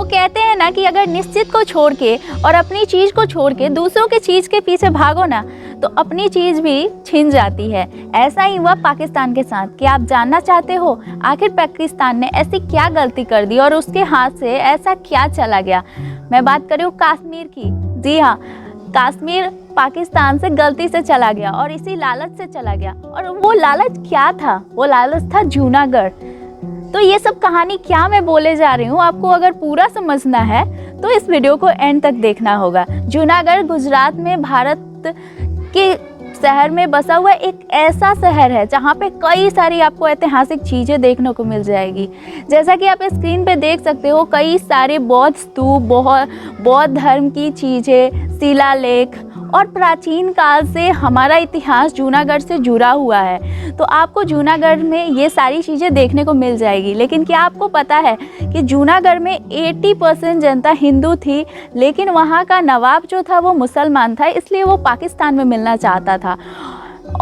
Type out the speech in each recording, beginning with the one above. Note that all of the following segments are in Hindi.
वो कहते हैं ना कि अगर निश्चित को छोड़ के और अपनी चीज़ को छोड़ के दूसरों की चीज़ के पीछे भागो ना तो अपनी चीज़ भी छिन जाती है। ऐसा ही हुआ पाकिस्तान के साथ। क्या आप जानना चाहते हो आखिर पाकिस्तान ने ऐसी क्या गलती कर दी और उसके हाथ से ऐसा क्या चला गया? मैं बात कर रही हूँ कश्मीर की। जी हाँ, कश्मीर पाकिस्तान से गलती से चला गया और इसी लालच से चला गया। और वो लालच क्या था? वो लालच था जूनागढ़। तो ये सब कहानी क्या मैं बोले जा रही हूँ, आपको अगर पूरा समझना है तो इस वीडियो को एंड तक देखना होगा। जूनागढ़ गुजरात में भारत के शहर में बसा हुआ एक ऐसा शहर है जहाँ पे कई सारी आपको ऐतिहासिक चीज़ें देखने को मिल जाएगी। जैसा कि आप स्क्रीन पे देख सकते हो, कई सारे बौद्ध स्तूप, बौद्ध धर्म की चीज़ें, शिलालेख और प्राचीन काल से हमारा इतिहास जूनागढ़ से जुड़ा हुआ है। तो आपको जूनागढ़ में ये सारी चीज़ें देखने को मिल जाएगी। लेकिन क्या आपको पता है कि जूनागढ़ में 80% जनता हिंदू थी, लेकिन वहाँ का नवाब जो था वो मुसलमान था, इसलिए वो पाकिस्तान में मिलना चाहता था।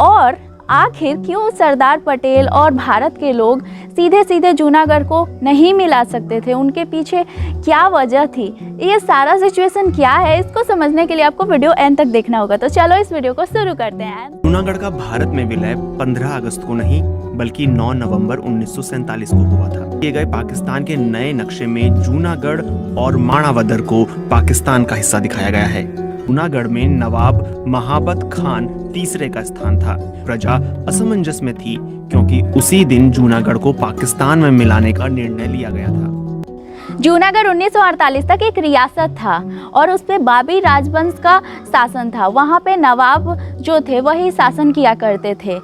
और आखिर क्यों सरदार पटेल और भारत के लोग सीधे सीधे जूनागढ़ को नहीं मिला सकते थे? उनके पीछे क्या वजह थी? ये सारा सिचुएशन क्या है, इसको समझने के लिए आपको वीडियो एंड तक देखना होगा। तो चलो इस वीडियो को शुरू करते हैं। जूनागढ़ का भारत में विलय 15 अगस्त को नहीं बल्कि 9 नवंबर 1947 को हुआ था। किए गए पाकिस्तान के नए नक्शे में जूनागढ़ और माणावदर को पाकिस्तान का हिस्सा दिखाया गया है। जूनागढ़ में नवाब महाबत खान तीसरे का स्थान था। प्रजा असमंजस में थी क्योंकि उसी दिन जूनागढ़ को पाकिस्तान में मिलाने का निर्णय लिया गया था। जूनागढ़ 1948 तक एक रियासत था और उस पे बाबी राजवंश का शासन था। वहाँ पे नवाब जो थे वही शासन किया करते थे।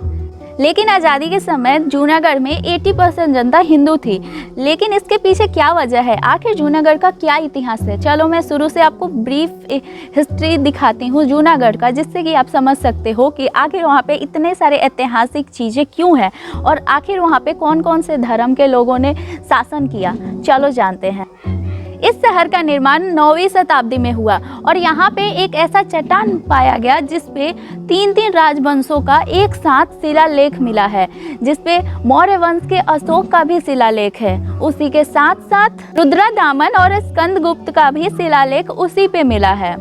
लेकिन आज़ादी के समय जूनागढ़ में 80% जनता हिंदू थी। लेकिन इसके पीछे क्या वजह है? आखिर जूनागढ़ का क्या इतिहास है? चलो मैं शुरू से आपको ब्रीफ हिस्ट्री दिखाती हूँ जूनागढ़ का, जिससे कि आप समझ सकते हो कि आखिर वहाँ पे इतने सारे ऐतिहासिक चीज़ें क्यों हैं और आखिर वहाँ पे कौन कौन से धर्म के लोगों ने शासन किया। चलो जानते हैं। इस शहर का निर्माण 9वीं शताब्दी में हुआ और यहाँ पे एक ऐसा चट्टान पाया गया जिसपे 3 राजवंशों का एक साथ शिलालेख मिला है, जिसपे मौर्य वंश के अशोक का भी शिलालेख है। उसी के साथ साथ रुद्रदामन और स्कंदगुप्त का भी शिलालेख उसी पे मिला है।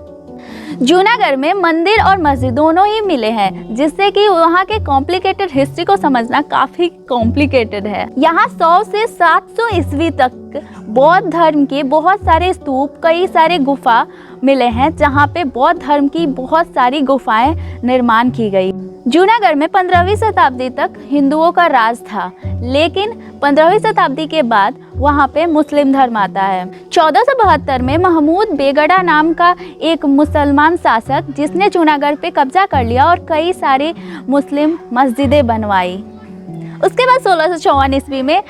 जूनागढ़ में मंदिर और मस्जिद दोनों ही मिले हैं, जिससे कि वहाँ के कॉम्प्लिकेटेड हिस्ट्री को समझना काफी कॉम्प्लिकेटेड है। यहाँ 100 से 700 ईस्वी तक बौद्ध धर्म के बहुत सारे स्तूप, कई सारे गुफा मिले हैं, जहाँ पे बौद्ध धर्म की बहुत सारी गुफाएं निर्माण की गई। जूनागढ़ में 15वीं शताब्दी तक हिंदुओं का राज था, लेकिन 15वीं शताब्दी के बाद वहाँ पे मुस्लिम धर्म आता है। 1472 में महमूद बेगड़ा नाम का एक मुसलमान शासक, जिसने जूनागढ़ पे कब्जा कर लिया और कई सारी मुस्लिम मस्जिदें बनवाई। उसके बाद 1654 ईस्वी में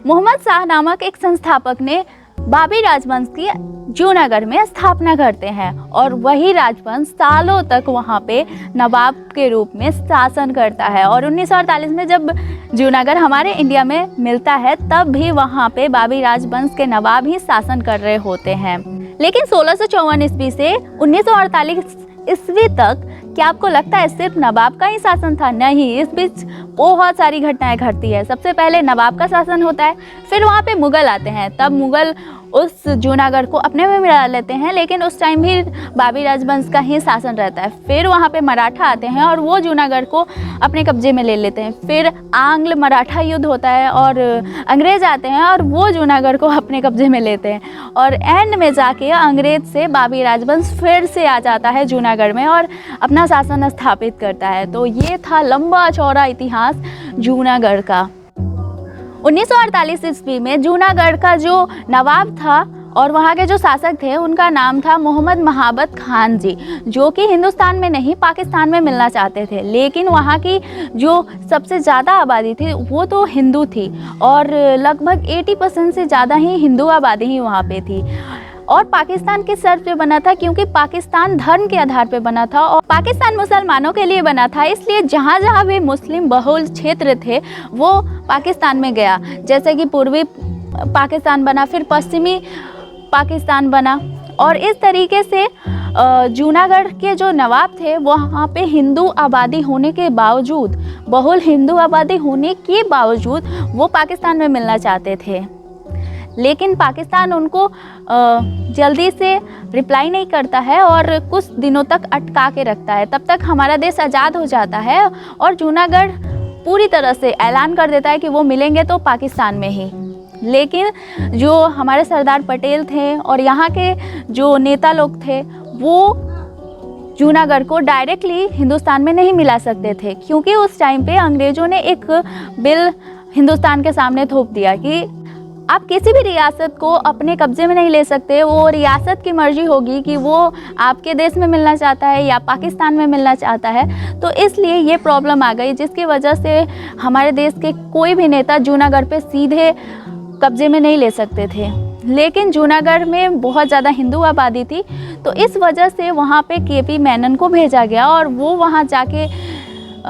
मोहम्मद शाह नामक एक संस्थापक ने बाबी राजवंश की जूनागढ़ में स्थापना करते हैं और वही राजवंश सालों तक वहाँ पे नवाब के रूप में शासन करता है। और 1948 में जब जूनागढ़ हमारे इंडिया में मिलता है, तब भी वहाँ पे बाबी राजवंश के नवाब ही शासन कर रहे होते हैं। लेकिन 1654 ईस्वी से 1948 ईस्वी तक क्या आपको लगता है सिर्फ नवाब का ही शासन था? नहीं, इस बीच बहुत सारी घटनाएं घटती है। सबसे पहले नवाब का शासन होता है, फिर वहाँ पे मुगल आते हैं, तब मुगल उस जूनागढ़ को अपने में मिला लेते हैं, लेकिन उस टाइम भी बाबी राजवंश का ही शासन रहता है। फिर वहाँ पे मराठा आते हैं और वो जूनागढ़ को अपने कब्जे में ले लेते हैं। फिर आंग्ल मराठा युद्ध होता है और अंग्रेज आते हैं और वो जूनागढ़ को अपने कब्जे में लेते हैं और एंड में जाके अंग्रेज से बाबी राजवंश फिर से आ जाता है जूनागढ़ में और अपना शासन स्थापित करता है। तो ये था लंबा चौड़ा इतिहास जूनागढ़ का। 1948 ईस्वी में जूनागढ़ का जो नवाब था और वहाँ के जो शासक थे, उनका नाम था मोहम्मद महाबत खान जी, जो कि हिंदुस्तान में नहीं पाकिस्तान में मिलना चाहते थे। लेकिन वहाँ की जो सबसे ज़्यादा आबादी थी वो तो हिंदू थी और लगभग 80% से ज़्यादा ही हिंदू आबादी ही वहाँ पे थी। और पाकिस्तान किस शर्त पे बना था? क्योंकि पाकिस्तान धर्म के आधार पे बना था और पाकिस्तान मुसलमानों के लिए बना था, इसलिए जहाँ जहाँ भी मुस्लिम बहुल क्षेत्र थे वो पाकिस्तान में गया। जैसे कि पूर्वी पाकिस्तान बना, फिर पश्चिमी पाकिस्तान बना और इस तरीके से जूनागढ़ के जो नवाब थे वहाँ पे हिंदू आबादी होने के बावजूद, बहुल हिंदू आबादी होने के बावजूद वो पाकिस्तान में मिलना चाहते थे। लेकिन पाकिस्तान उनको जल्दी से रिप्लाई नहीं करता है और कुछ दिनों तक अटका के रखता है। तब तक हमारा देश आज़ाद हो जाता है और जूनागढ़ पूरी तरह से ऐलान कर देता है कि वो मिलेंगे तो पाकिस्तान में ही। लेकिन जो हमारे सरदार पटेल थे और यहाँ के जो नेता लोग थे वो जूनागढ़ को डायरेक्टली हिंदुस्तान में नहीं मिला सकते थे, क्योंकि उस टाइम पे अंग्रेज़ों ने एक बिल हिंदुस्तान के सामने थोप दिया कि आप किसी भी रियासत को अपने कब्ज़े में नहीं ले सकते। वो रियासत की मर्ज़ी होगी कि वो आपके देश में मिलना चाहता है या पाकिस्तान में मिलना चाहता है। तो इसलिए ये प्रॉब्लम आ गई, जिसकी वजह से हमारे देश के कोई भी नेता जूनागढ़ पे सीधे कब्ज़े में नहीं ले सकते थे। लेकिन जूनागढ़ में बहुत ज़्यादा हिंदू आबादी थी, तो इस वजह से वहाँ पे केपी मेनन को भेजा गया और वो वहाँ जाके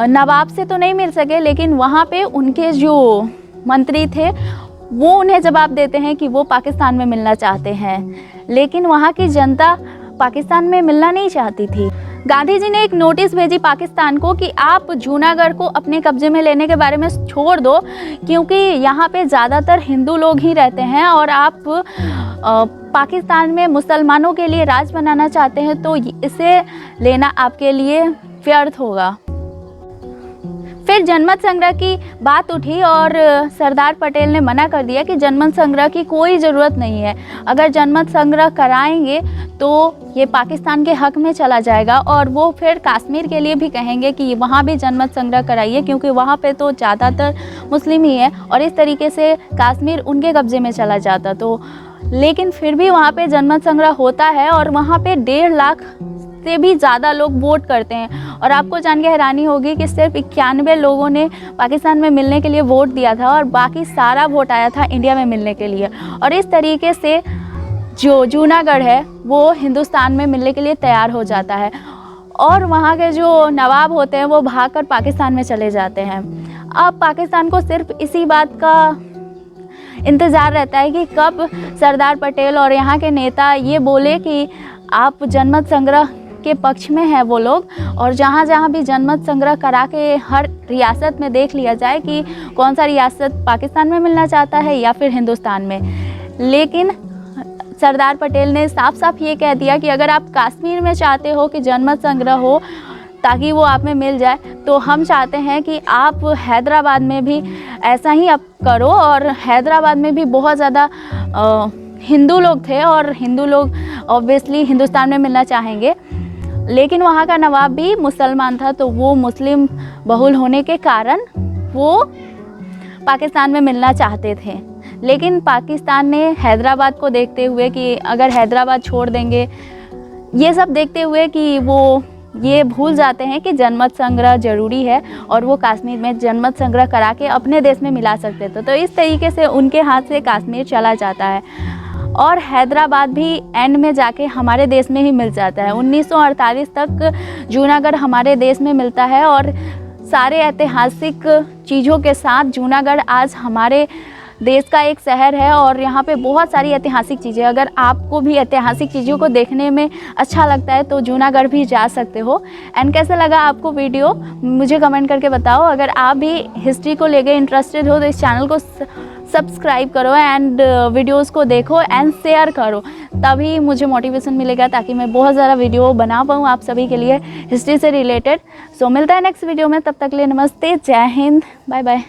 नवाब से तो नहीं मिल सके, लेकिन वहाँ पे उनके जो मंत्री थे वो उन्हें जवाब देते हैं कि वो पाकिस्तान में मिलना चाहते हैं। लेकिन वहाँ की जनता पाकिस्तान में मिलना नहीं चाहती थी। गांधी जी ने एक नोटिस भेजी पाकिस्तान को कि आप जूनागढ़ को अपने कब्जे में लेने के बारे में छोड़ दो, क्योंकि यहाँ पे ज़्यादातर हिंदू लोग ही रहते हैं और आप पाकिस्तान में मुसलमानों के लिए राज बनाना चाहते हैं, तो इसे लेना आपके लिए व्यर्थ होगा। फिर जनमत संग्रह की बात उठी और सरदार पटेल ने मना कर दिया कि जनमत संग्रह की कोई ज़रूरत नहीं है। अगर जनमत संग्रह कराएंगे तो ये पाकिस्तान के हक़ में चला जाएगा और वो फिर कश्मीर के लिए भी कहेंगे कि वहाँ भी जनमत संग्रह कराइए, क्योंकि वहाँ पे तो ज़्यादातर मुस्लिम ही है और इस तरीके से कश्मीर उनके कब्ज़े में चला जाता। तो लेकिन फिर भी वहाँ पे जनमत संग्रह होता है और वहाँ पे 1.5 लाख से भी ज़्यादा लोग वोट करते हैं। और आपको जान के हैरानी होगी कि सिर्फ 91 लोगों ने पाकिस्तान में मिलने के लिए वोट दिया था और बाकी सारा वोट आया था इंडिया में मिलने के लिए। और इस तरीके से जो जूनागढ़ है वो हिंदुस्तान में मिलने के लिए तैयार हो जाता है और वहाँ के जो नवाब होते हैं वो भागकर पाकिस्तान में चले जाते हैं। अब पाकिस्तान को सिर्फ इसी बात का इंतज़ार रहता है कि कब सरदार पटेल और यहाँ के नेता ये बोले कि आप जनमत संग्रह के पक्ष में है वो लोग, और जहाँ जहाँ भी जनमत संग्रह करा के हर रियासत में देख लिया जाए कि कौन सा रियासत पाकिस्तान में मिलना चाहता है या फिर हिंदुस्तान में। लेकिन सरदार पटेल ने साफ साफ ये कह दिया कि अगर आप कश्मीर में चाहते हो कि जनमत संग्रह हो ताकि वो आप में मिल जाए, तो हम चाहते हैं कि आप हैदराबाद में भी ऐसा ही आप करो। और हैदराबाद में भी बहुत ज़्यादा हिंदू लोग थे और हिंदू लोग ऑब्वियसली हिंदुस्तान में मिलना चाहेंगे, लेकिन वहाँ का नवाब भी मुसलमान था, तो वो मुस्लिम बहुल होने के कारण वो पाकिस्तान में मिलना चाहते थे। लेकिन पाकिस्तान ने हैदराबाद को देखते हुए कि अगर हैदराबाद छोड़ देंगे, ये सब देखते हुए कि वो ये भूल जाते हैं कि जनमत संग्रह ज़रूरी है और वो कश्मीर में जनमत संग्रह करा के अपने देश में मिला सकते थे। तो इस तरीके से उनके हाथ से कश्मीर चला जाता है और हैदराबाद भी एंड में जाके हमारे देश में ही मिल जाता है। 1948 तक जूनागढ़ हमारे देश में मिलता है और सारे ऐतिहासिक चीज़ों के साथ जूनागढ़ आज हमारे देश का एक शहर है और यहाँ पे बहुत सारी ऐतिहासिक चीज़ें। अगर आपको भी ऐतिहासिक चीज़ों को देखने में अच्छा लगता है तो जूनागढ़ भी जा सकते हो। एंड कैसा लगा आपको वीडियो मुझे कमेंट करके बताओ। अगर आप भी हिस्ट्री को लेकर इंटरेस्टेड हो तो इस चैनल को सब्सक्राइब करो एंड वीडियोस को देखो एंड शेयर करो, तभी मुझे मोटिवेशन मिलेगा ताकि मैं बहुत ज़्यादा वीडियो बना पाऊँ आप सभी के लिए हिस्ट्री से रिलेटेड। सो मिलता है नेक्स्ट वीडियो में, तब तक के लिए नमस्ते, जय हिंद, बाय बाय।